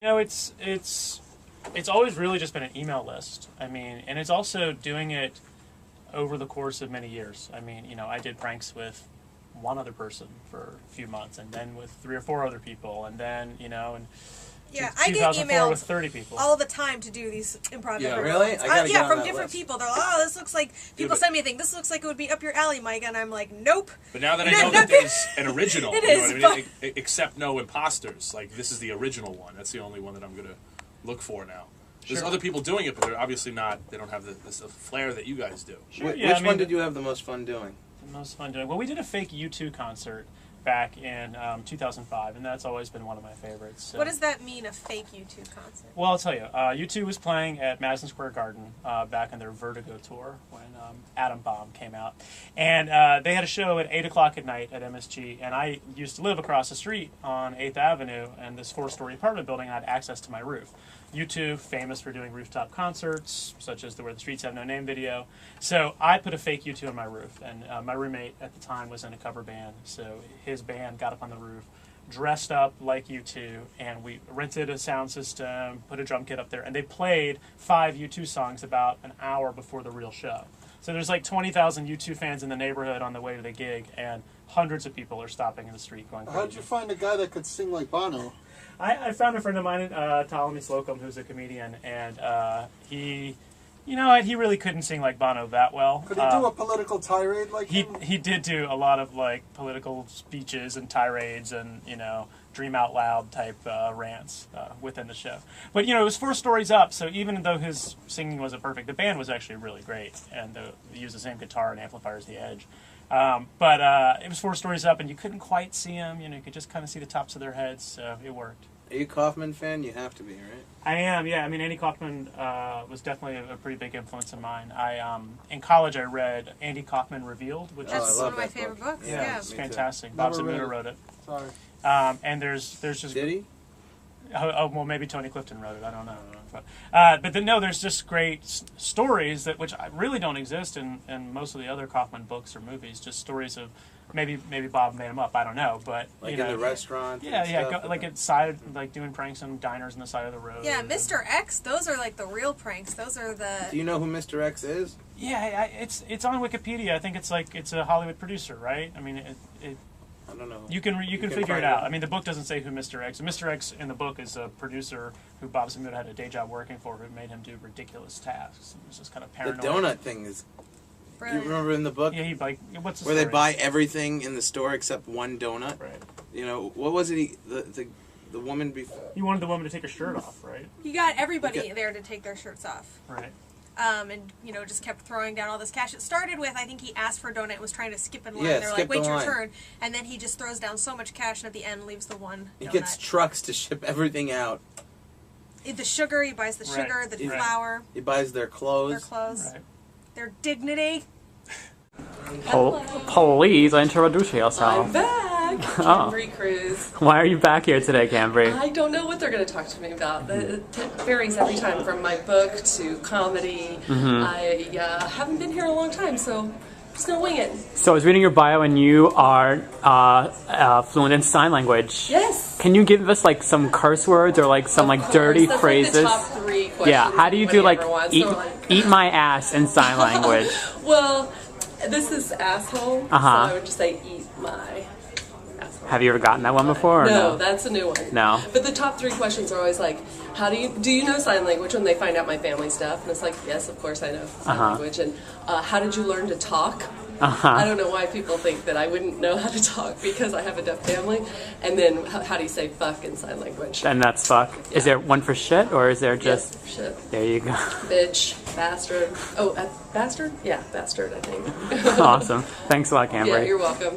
You know, it's always really just been an email list. I mean, and it's also doing it over the course of many years. I mean, you know, I did pranks with one other person for a few months, and then with 3 or 4 other people, and then, you know, and yeah, I get emails with 30 people all the time to do these improv. Yeah, really? Yeah, from different people. They're like, oh, this looks like, people send me a thing, this looks like it would be up your alley, Mike, and I'm like, nope. But now that I know that there's an original, it you know is, what I mean? Except no imposters. Like, this is the original one. That's the only one that I'm going to look for now. There's other people doing it, but they're obviously not, they don't have the flair that you guys do. Sure. Which one did you have the most fun doing? The most fun doing? Well, we did a fake U2 concert back in 2005, and that's always been one of my favorites. So. What does that mean, a fake U2 concert? Well, I'll tell you. U2 was playing at Madison Square Garden back in their Vertigo tour when Atom Bomb came out. And they had a show at 8 o'clock at night at MSG, and I used to live across the street on 8th Avenue in this 4-story apartment building. I had access to my roof. U2, famous for doing rooftop concerts, such as the Where the Streets Have No Name video. So I put a fake U2 on my roof, and my roommate at the time was in a cover band, so his band got up on the roof, dressed up like U2, and we rented a sound system, put a drum kit up there, and they played 5 U2 songs about an hour before the real show. So there's like 20,000 U2 fans in the neighborhood on the way to the gig, and hundreds of people are stopping in the street going crazy. How'd you find a guy that could sing like Bono? I found a friend of mine, Ptolemy Slocum, who's a comedian, and he, you know, he really couldn't sing like Bono that well. Could he do a political tirade like him? He did do a lot of like political speeches and tirades and, you know, dream out loud type rants within the show. But, you know, it was 4 stories up, so even though his singing wasn't perfect, the band was actually really great, and they used the same guitar and amplifier as The Edge. But it was 4 stories up, and you couldn't quite see them. You know, you could just kind of see the tops of their heads, so it worked. Are you a Kaufman fan? You have to be, right? I am, yeah. I mean, Andy Kaufman was definitely a pretty big influence of mine. In college, I read Andy Kaufman Revealed, which That's is one of my favorite books. Yeah, it's fantastic. Bob Zamunda wrote it. Sorry. And there's just... Did he? Oh, well, maybe Tony Clifton wrote it. I don't know. But then, no, there's just great stories which really don't exist in most of the other Kaufman books or movies. Just stories of maybe Bob made them up. I don't know, but like you know, in the restaurant. Like doing pranks on diners on the side of the road. Yeah, Mr. X. Those are like the real pranks. Those are the. Do you know who Mr. X is? Yeah, it's on Wikipedia. I think it's a Hollywood producer, right? I mean, I don't know. You can figure it out. I mean, the book doesn't say who Mr. X. Mr. X in the book is a producer who Bob Zamunda had a day job working for, who made him do ridiculous tasks. It was just kind of paranoid. The donut thing is. Brilliant. You remember in the book? Yeah, what's the where story? they buy everything in the store except one donut. Right. You know what was it? The woman before. You wanted the woman to take her shirt off, right? You got everybody there to take their shirts off. Right. And, you know, just kept throwing down all this cash. It started with, I think he asked for a donut and was trying to skip in line. Yeah, They're like, wait your turn. And then he just throws down so much cash and at the end leaves the one He donut. gets trucks to ship everything out. The sugar, he buys the sugar, the flour. He buys their clothes. Right. Their dignity. Please introduce yourself. I'm back, Cambry Cruz. Why are you back here today, Cambry? I don't know what they're going to talk to me about. It varies every time, from my book to comedy. I haven't been here in a long time, so I'm just going to wing it. So I was reading your bio, and you are fluent in sign language. Yes. Can you give us like some curse words or like some like dirty That's phrases? Like the top 3 questions. Yeah. How do you do like wants, eat my ass in sign language? Well, this is asshole. So I would just say eat my asshole. Have you ever gotten that one before? Or no, that's a new one. No. But the top 3 questions are always like, do you know sign language, when they find out my family stuff? And it's like, yes, of course I know sign language. And how did you learn to talk? I don't know why people think that I wouldn't know how to talk because I have a deaf family. And then how do you say fuck in sign language? And that's fuck. Yeah. Is there one for shit, or is there just... Yes, shit. There you go. Bitch, bastard. Oh, bastard? Yeah, bastard, I think. Awesome. Thanks a lot, Cambry. Yeah, you're welcome.